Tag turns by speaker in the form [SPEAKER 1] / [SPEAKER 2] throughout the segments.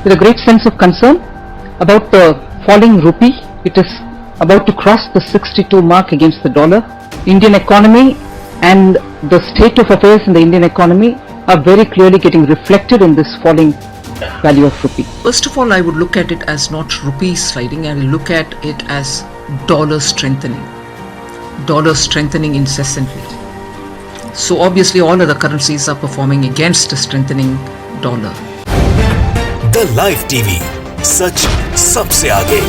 [SPEAKER 1] with a great sense of concern about the falling rupee. It is about to cross the 62 mark against the dollar. Indian economy and the state of affairs in the Indian economy are very clearly getting reflected in this falling value of rupee.
[SPEAKER 2] First of all, I would look at it as not rupee sliding, I will look at it as dollar strengthening incessantly. So obviously all other currencies are performing against a strengthening dollar.
[SPEAKER 3] The live TV, सच सबसे आगे।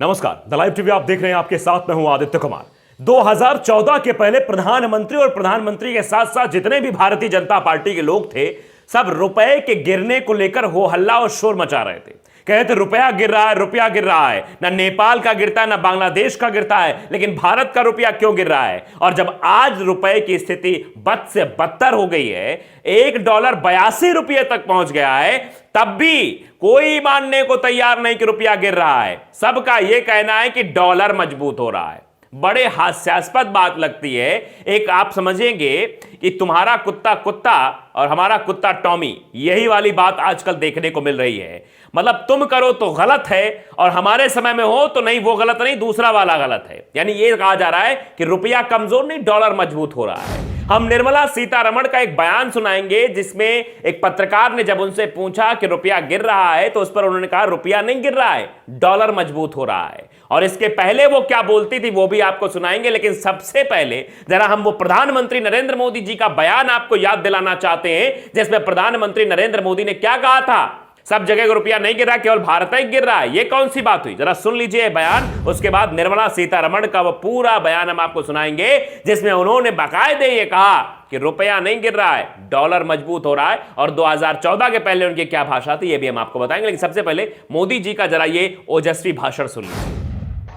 [SPEAKER 4] नमस्कार, the live TV आप देख रहे हैं, आपके साथ मैं हूं आदित्य कुमार। 2014 के पहले प्रधानमंत्री और प्रधानमंत्री के साथ साथ जितने भी भारतीय जनता पार्टी के लोग थे, सब रुपए के गिरने को लेकर हो हल्ला और शोर मचा रहे थे। कहते रुपया गिर रहा है, रुपया गिर रहा है, ना नेपाल का गिरता है ना बांग्लादेश का गिरता है, लेकिन भारत का रुपया क्यों गिर रहा है? और जब आज रुपए की स्थिति बद से बदतर हो गई है, $1 82 रुपये तक पहुंच गया है, तब भी कोई मानने को तैयार नहीं कि रुपया गिर रहा है। सबका यह कहना है कि डॉलर मजबूत हो रहा है। बड़े हास्यास्पद बात लगती है। एक आप समझेंगे कि तुम्हारा कुत्ता कुत्ता और हमारा कुत्ता टॉमी, यही वाली बात आजकल देखने को मिल रही है। मतलब तुम करो तो गलत है और हमारे समय में हो तो नहीं, वो गलत नहीं, दूसरा वाला गलत है। यानी ये कहा जा रहा है कि रुपया कमजोर नहीं, डॉलर मजबूत हो रहा है। हम निर्मला सीतारमण का एक बयान सुनाएंगे जिसमें एक पत्रकार ने जब उनसे पूछा कि रुपया गिर रहा है तो उस पर उन्होंने कहा रुपया नहीं गिर रहा है, डॉलर मजबूत हो रहा है। और इसके पहले वो क्या बोलती थी वो भी आपको सुनाएंगे, लेकिन सबसे पहले जरा हम वो प्रधानमंत्री नरेंद्र मोदी जी का बयान आपको याद दिलाना चाहते हैं, जिसमें प्रधानमंत्री नरेंद्र मोदी ने क्या कहा था। सब जगह रुपया नहीं गिर रहा, केवल भारत ही गिर रहा है, ये कौन सी बात हुई? जरा सुन लीजिए बयान। उसके बाद निर्मला सीतारमण का वो पूरा बयान हम आपको सुनाएंगे, जिसमें उन्होंने बाकायदे ये कहा कि रुपया नहीं गिर रहा है, डॉलर मजबूत हो रहा है। और 2014 के पहले उनकी क्या भाषा थी ये भी हम आपको बताएंगे, लेकिन सबसे पहले मोदी जी का जरा ये ओजस्वी भाषण सुन लीजिए।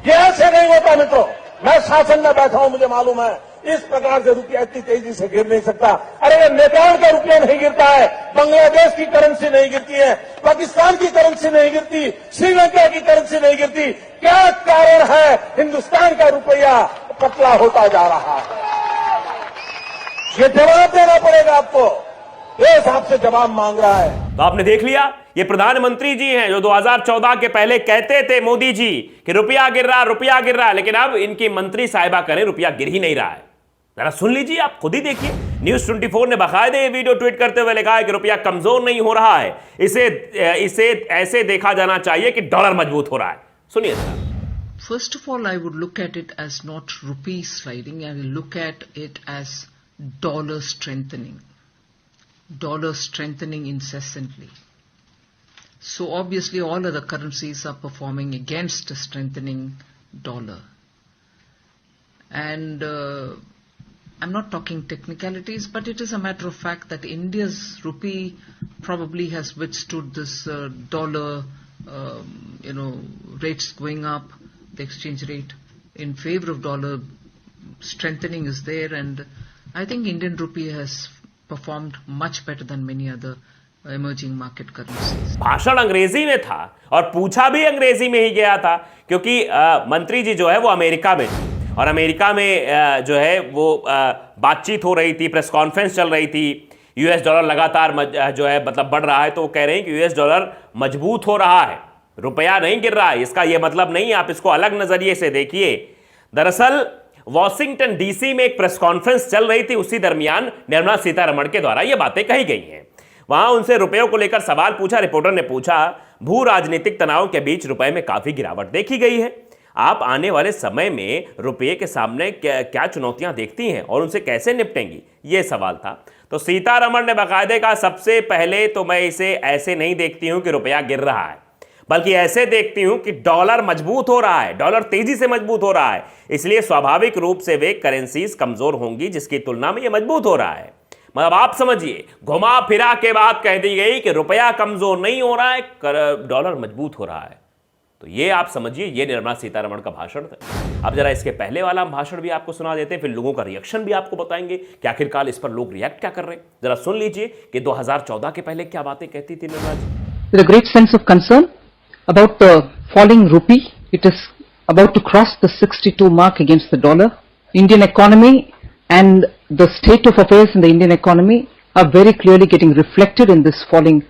[SPEAKER 5] ये ऐसे नहीं होता मित्रों, मैं शासन में बैठा हूं, मुझे मालूम है इस प्रकार से रुपया इतनी तेजी से गिर नहीं सकता। अरे नेपाल का रुपया नहीं गिरता है, बांग्लादेश की करेंसी नहीं गिरती है, पाकिस्तान की करेंसी नहीं गिरती, श्रीलंका की करेंसी नहीं गिरती। क्या कारण है हिंदुस्तान का रुपया पतला होता जा रहा है? ये जवाब देना पड़ेगा आपको, देश आपसे जवाब मांग रहा है।
[SPEAKER 4] तो आपने देख लिया, ये प्रधानमंत्री जी हैं जो 2014 के पहले कहते थे मोदी जी कि रुपया गिर रहा है, लेकिन अब इनकी मंत्री साहिबा करें रुपया गिर ही नहीं रहा है। जरा सुन लीजिए, आप खुद ही देखिए। न्यूज 24 ने बाकायदे वीडियो ट्वीट करते हुए लिखा है कि रुपया कमजोर नहीं हो रहा है, इसे ऐसे देखा जाना चाहिए कि डॉलर मजबूत हो रहा है। सुनिए जरा।
[SPEAKER 2] First of all, I would look at it as not rupee sliding, I will look at it as dollar strengthening incessantly. So obviously all other currencies are performing against a strengthening dollar. And I'm not talking technicalities, but it is a matter of fact that India's rupee probably has withstood this dollar, rates going up, the exchange rate in favor of dollar strengthening is there, and I think Indian rupee has performed much better than many other emerging market currencies.
[SPEAKER 4] भाषण अंग्रेजी में था और पूछा भी अंग्रेजी में ही गया था, क्योंकि मंत्री जी जो है वो अमेरिका में थे और अमेरिका में जो है वो बातचीत हो रही थी, प्रेस कॉन्फ्रेंस चल रही थी। यूएस डॉलर लगातार जो है मतलब बढ़ रहा है, तो वो कह रहे हैं कि यूएस डॉलर मजबूत हो रहा है, रुपया नहीं गिर रहा है। इसका ये मतलब नहीं, आप इसको अलग नजरिए से देखिए। दरअसल वॉशिंगटन डीसी में एक प्रेस कॉन्फ्रेंस चल रही थी, उसी दरमियान निर्मला सीतारमण के द्वारा ये बातें कही गई हैं। वहां उनसे रुपयों को लेकर सवाल पूछा। रिपोर्टर ने पूछा, भू राजनीतिक तनाव के बीच रुपए में काफी गिरावट देखी गई है, आप आने वाले समय में रुपये के सामने क्या चुनौतियां देखती हैं और उनसे कैसे निपटेंगी, ये सवाल था। तो सीतारमण ने बाकायदे कहा, सबसे पहले तो मैं इसे ऐसे नहीं देखती हूं कि रुपया गिर रहा है, बल्कि ऐसे देखती हूं कि डॉलर मजबूत हो रहा है, डॉलर तेजी से मजबूत हो रहा है, इसलिए स्वाभाविक रूप से वे करेंसीज कमजोर होंगी जिसकी तुलना में ये मजबूत हो रहा है। मतलब आप समझिए, घुमा फिरा के बात कह दी गई कि रुपया कमजोर नहीं हो रहा है, डॉलर मजबूत हो रहा है। तो ये आप समझिए, ये निर्मला सीतारमण का भाषण था। अब जरा इसके पहले वाला हम भाषण भी आपको सुना देते हैं, फिर लोगों का रिएक्शन भी आपको बताएंगे कि आखिरकार इस पर लोग रिएक्ट क्या कर रहे हैं। जरा सुन लीजिए कि 2014 के पहले क्या बातें कहती थी Nirmala ji.
[SPEAKER 1] With a great sense of concern about the falling rupee, it is about to cross the 62 mark against the dollar. Indian economy and the state of affairs in the Indian economy are very clearly getting reflected in this falling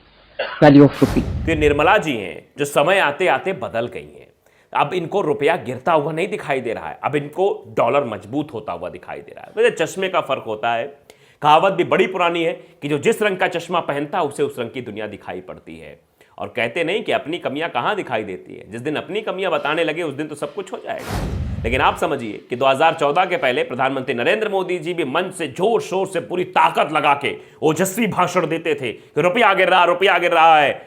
[SPEAKER 1] value of rupee.
[SPEAKER 4] तो ये निर्मला जी हैं जो समय आते आते बदल गई हैं। अब इनको रुपया गिरता हुआ नहीं दिखाई दे रहा है, अब इनको डॉलर मजबूत होता हुआ दिखाई दे रहा है। वैसे चश्मे का फर्क होता है। कहावत भी बड़ी पुरानी है कि जो जिस रंग का चश्मा पहनता है उसे उस रंग की दुनिया दिखाई पड़ती है। और कहते नहीं कि अपनी कमियां कहां दिखाई देती है, जिस दिन अपनी कमियां बताने लगे उस दिन तो सब कुछ हो जाएगा। लेकिन आप समझिए कि 2014 के पहले प्रधानमंत्री नरेंद्र मोदी जी भी मंच से जोर शोर से पूरी ताकत लगा के ओजस्वी भाषण देते थे कि रुपया गिर रहा है।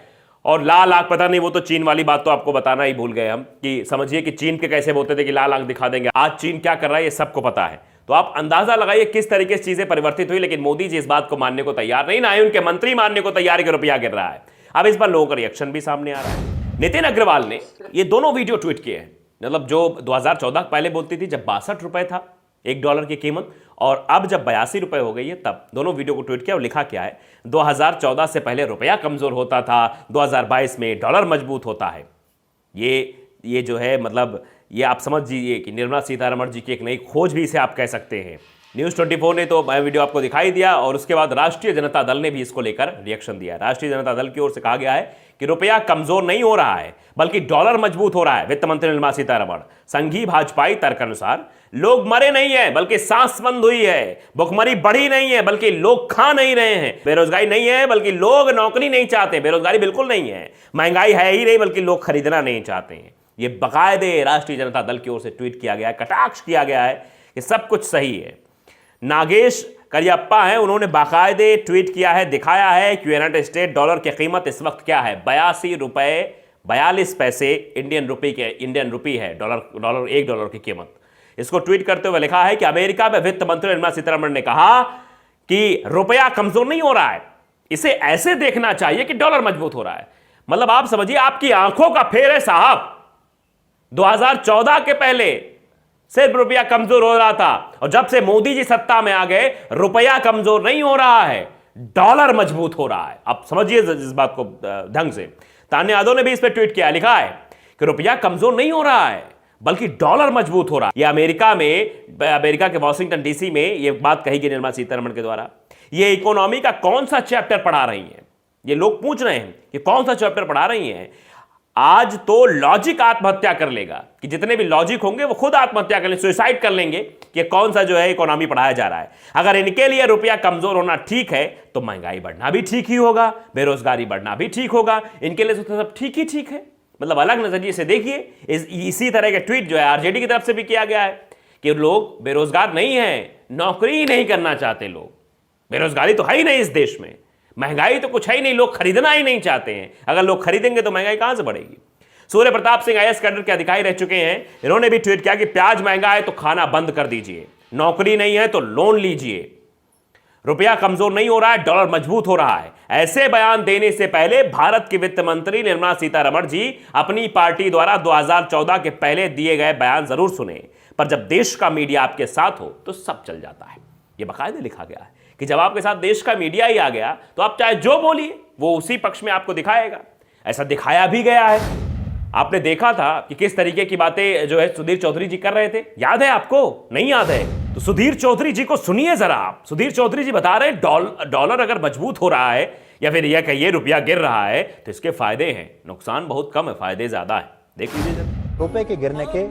[SPEAKER 4] और लाल आंख, पता नहीं वो तो चीन वाली बात तो आपको बताना ही भूल गए हम, कि समझिए कि चीन के कैसे बोलते थे कि लाल आंख दिखा देंगे। आज चीन क्या कर रहा है ये सबको पता है। तो आप अंदाजा लगाइए किस तरीके से चीजें परिवर्तित हुई। लेकिन मोदी जी इस बात को मानने को तैयार नहीं, ना ही उनके मंत्री मानने को तैयार है कि रुपया गिर रहा है। अब इस पर लोगों का रिएक्शन भी सामने आ रहा है। नितिन अग्रवाल ने ये दोनों वीडियो ट्वीट किए हैं, मतलब जो 2014 पहले बोलती थी जब 62 रुपए था $1 की कीमत, और अब जब 82 रुपए हो गई है, तब दोनों वीडियो को ट्वीट किया और लिखा क्या है, 2014 से पहले रुपया कमजोर होता था, 2022 में डॉलर मजबूत होता है। ये जो है, मतलब ये आप समझ लीजिए कि निर्मला सीतारमण जी की एक नई खोज भी इसे आप कह सकते हैं। न्यूज़ 24 ने तो वीडियो आपको दिखाई दिया, और उसके बाद राष्ट्रीय जनता दल ने भी इसको लेकर रिएक्शन दिया। राष्ट्रीय जनता दल की ओर से कहा गया है कि रुपया कमजोर नहीं हो रहा है बल्कि डॉलर मजबूत हो रहा है। वित्त मंत्री निर्मला सीतारमण, संघीय भाजपाई तर्क अनुसार लोग मरे नहीं है बल्कि सांस बंद हुई है, भुखमरी बढ़ी नहीं है बल्कि लोग खा नहीं रहे हैं, बेरोजगारी नहीं है बल्कि लोग नौकरी नहीं चाहते, बेरोजगारी बिल्कुल नहीं है, महंगाई है ही नहीं बल्कि लोग खरीदना नहीं चाहते हैं। ये बाकायदे राष्ट्रीय जनता दल की ओर से ट्वीट किया गया है, कटाक्ष किया गया है कि सब कुछ सही है। नागेश करियप्पा हैं, उन्होंने बाकायदे ट्वीट किया है, दिखाया है कि यूनाइटेड स्टेट डॉलर की कीमत इस वक्त क्या है, 82 रुपए 42 पैसे इंडियन रुपी है डॉलर $1 की कीमत। इसको ट्वीट करते हुए लिखा है कि अमेरिका में वित्त मंत्री निर्मला सीतारमण ने कहा कि रुपया कमजोर नहीं हो रहा है, इसे ऐसे देखना चाहिए कि डॉलर मजबूत हो रहा है। मतलब आप समझिए, आपकी आंखों का फेर है साहब। 2014 के पहले सिर्फ रुपया कमजोर हो रहा था, और जब से मोदी जी सत्ता में आ गए रुपया कमजोर नहीं हो रहा है, डॉलर मजबूत हो रहा है। आप समझिए इस बात को ढंग से। तान्या यादव ने भी इस पर ट्वीट किया, लिखा है कि रुपया कमजोर नहीं हो रहा है बल्कि डॉलर मजबूत हो रहा है। यह अमेरिका के वॉशिंगटन डीसी में यह बात कही गई निर्मला सीतारमण के द्वारा। यह इकोनॉमी का कौन सा चैप्टर पढ़ा रही हैं, ये लोग पूछ रहे हैं कि कौन सा चैप्टर पढ़ा रही हैं। आज तो लॉजिक आत्महत्या कर लेगा, कि जितने भी लॉजिक होंगे वो खुद आत्महत्या कर लेंगे, सुसाइड कर लेंगे कि कौन सा जो है इकोनॉमी पढ़ाया जा रहा है। अगर इनके लिए रुपया कमजोर होना ठीक है तो महंगाई बढ़ना भी ठीक ही होगा, बेरोजगारी बढ़ना भी ठीक होगा, इनके लिए तो सब ठीक ही ठीक है। मतलब अलग नजरिए से देखिए। इसी तरह के ट्वीट जो है आरजेडी की तरफ से भी किया गया है कि लोग बेरोजगार नहीं है, नौकरी ही नहीं करना चाहते लोग, बेरोजगारी तो है ही नहीं इस देश में, महंगाई तो कुछ है ही नहीं, लोग खरीदना ही नहीं चाहते हैं। अगर लोग खरीदेंगे तो महंगाई कहां से बढ़ेगी। सूर्य प्रताप सिंह IAS कैडर के अधिकारी रह चुके हैं, इन्होंने भी ट्वीट किया कि प्याज महंगा है तो खाना बंद कर दीजिए, नौकरी नहीं है तो लोन लीजिए, रुपया कमजोर नहीं हो रहा है, डॉलर मजबूत हो रहा है। ऐसे बयान देने से पहले भारत की वित्त मंत्री निर्मला सीतारमण जी अपनी पार्टी द्वारा 2014 के पहले दिए गए बयान जरूर सुने, पर जब देश का मीडिया आपके साथ हो तो सब चल जाता है। यह बाकायदे लिखा गया है कि जब आपके साथ देश का मीडिया ही आ गया तो आप चाहे जो बोलिए वो उसी पक्ष में आपको दिखाएगा। ऐसा दिखाया भी गया है। आपने देखा था कि किस तरीके की बातें जो है सुधीर चौधरी जी कर रहे थे, याद है आपको? नहीं याद है तो सुधीर चौधरी जी को सुनिए जरा आप। सुधीर चौधरी जी बता रहे हैं डॉलर अगर मजबूत हो रहा है या फिर यह कहिए रुपया गिर रहा है तो इसके फायदे हैं, नुकसान बहुत कम है, फायदे ज्यादा है। देख लीजिए जरा।
[SPEAKER 6] रुपए के गिरने के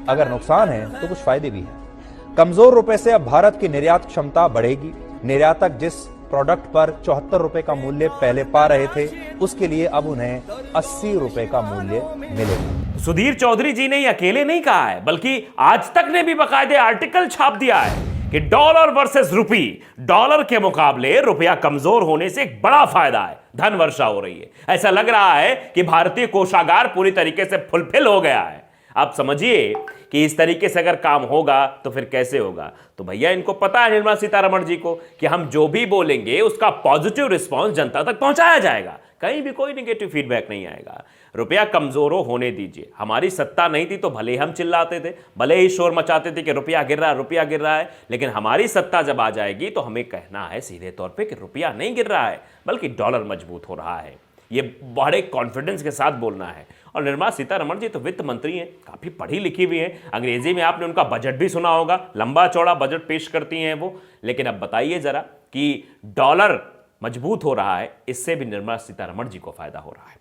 [SPEAKER 6] अगर नुकसान है तो कुछ फायदे भी हैं। कमजोर रुपए से अब भारत की निर्यात क्षमता बढ़ेगी। निर्यातक जिस प्रोडक्ट पर 74 रुपए का मूल्य पहले पा रहे थे उसके लिए अब उन्हें 80 रुपए का मूल्य मिलेगा।
[SPEAKER 4] सुधीर चौधरी जी ने अकेले नहीं कहा है बल्कि आज तक ने भी बाकायदे आर्टिकल छाप दिया है कि डॉलर वर्सेस रुपी, डॉलर के मुकाबले रुपया कमजोर होने से एक बड़ा फायदा है, धन वर्षा हो रही है। ऐसा लग रहा है कि भारतीय कोषागार पूरी तरीके से फुलफिल हो गया है। आप समझिए कि इस तरीके से अगर काम होगा तो फिर कैसे होगा। तो भैया इनको पता है निर्मला सीतारमण जी को कि हम जो भी बोलेंगे उसका पॉजिटिव रिस्पांस जनता तक पहुंचाया जाएगा, कहीं भी कोई नेगेटिव फीडबैक नहीं आएगा। रुपया कमजोर होने दीजिए। हमारी सत्ता नहीं थी तो भले ही हम चिल्लाते थे, भले ही शोर मचाते थे कि रुपया गिर रहा है, रुपया गिर रहा है, लेकिन हमारी सत्ता जब आ जाएगी तो हमें कहना है सीधे तौर पे कि रुपया नहीं गिर रहा है बल्कि डॉलर मजबूत हो रहा है। ये बड़े कॉन्फिडेंस के साथ बोलना है। और निर्मला सीतारमण जी तो वित्त मंत्री हैं, काफ़ी पढ़ी लिखी भी हैं, अंग्रेजी में आपने उनका बजट भी सुना होगा, लंबा चौड़ा बजट पेश करती हैं वो। लेकिन अब बताइए ज़रा कि डॉलर मजबूत हो रहा है, इससे भी निर्मला सीतारमण जी को फायदा हो रहा है।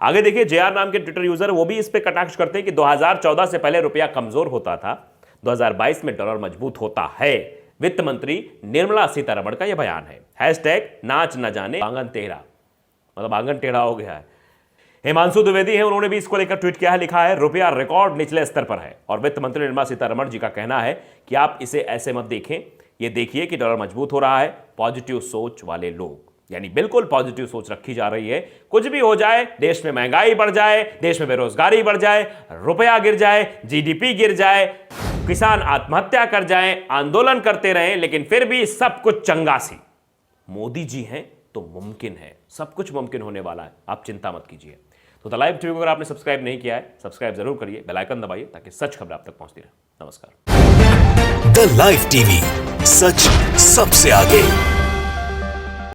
[SPEAKER 4] आगे देखिए, जेआर नाम के ट्विटर यूजर वो भी इस पे कटाक्ष करते हैं कि 2014 से पहले रुपया कमजोर होता था, 2022 में डॉलर मजबूत होता है। वित्त मंत्री निर्मला सीतारमण का यह बयान है। हैशटैग नाच न जाने आंगन टेढ़ा, मतलब आंगन टेढ़ा हो गया है। हिमांशु द्विवेदी है, उन्होंने भी इसको लेकर ट्वीट किया है, लिखा है रुपया रिकॉर्ड निचले स्तर पर है। और वित्त मंत्री निर्मला सीतारमण जी का कहना है कि आप इसे ऐसे मत देखें, ये देखिए कि डॉलर मजबूत हो रहा है। पॉजिटिव सोच वाले लोग, यानी बिल्कुल पॉजिटिव सोच रखी जा रही है। कुछ भी हो जाए, देश में महंगाई बढ़ जाए, देश में बेरोजगारी बढ़ जाए, रुपया गिर जाए, जीडीपी गिर जाए, किसान आत्महत्या कर जाएं, आंदोलन करते रहें, लेकिन फिर भी सब कुछ चंगासी। मोदी जी हैं तो मुमकिन है, सब कुछ मुमकिन होने वाला है, आप चिंता मत कीजिए। तो द लाइव टीवी को अगर आपने सब्सक्राइब नहीं किया है, सब्सक्राइब जरूर करिए, बेल आइकन दबाइए ताकि सच खबर आप तक पहुंचती रहे। नमस्कार।
[SPEAKER 3] द लाइव टीवी, सच सबसे आगे।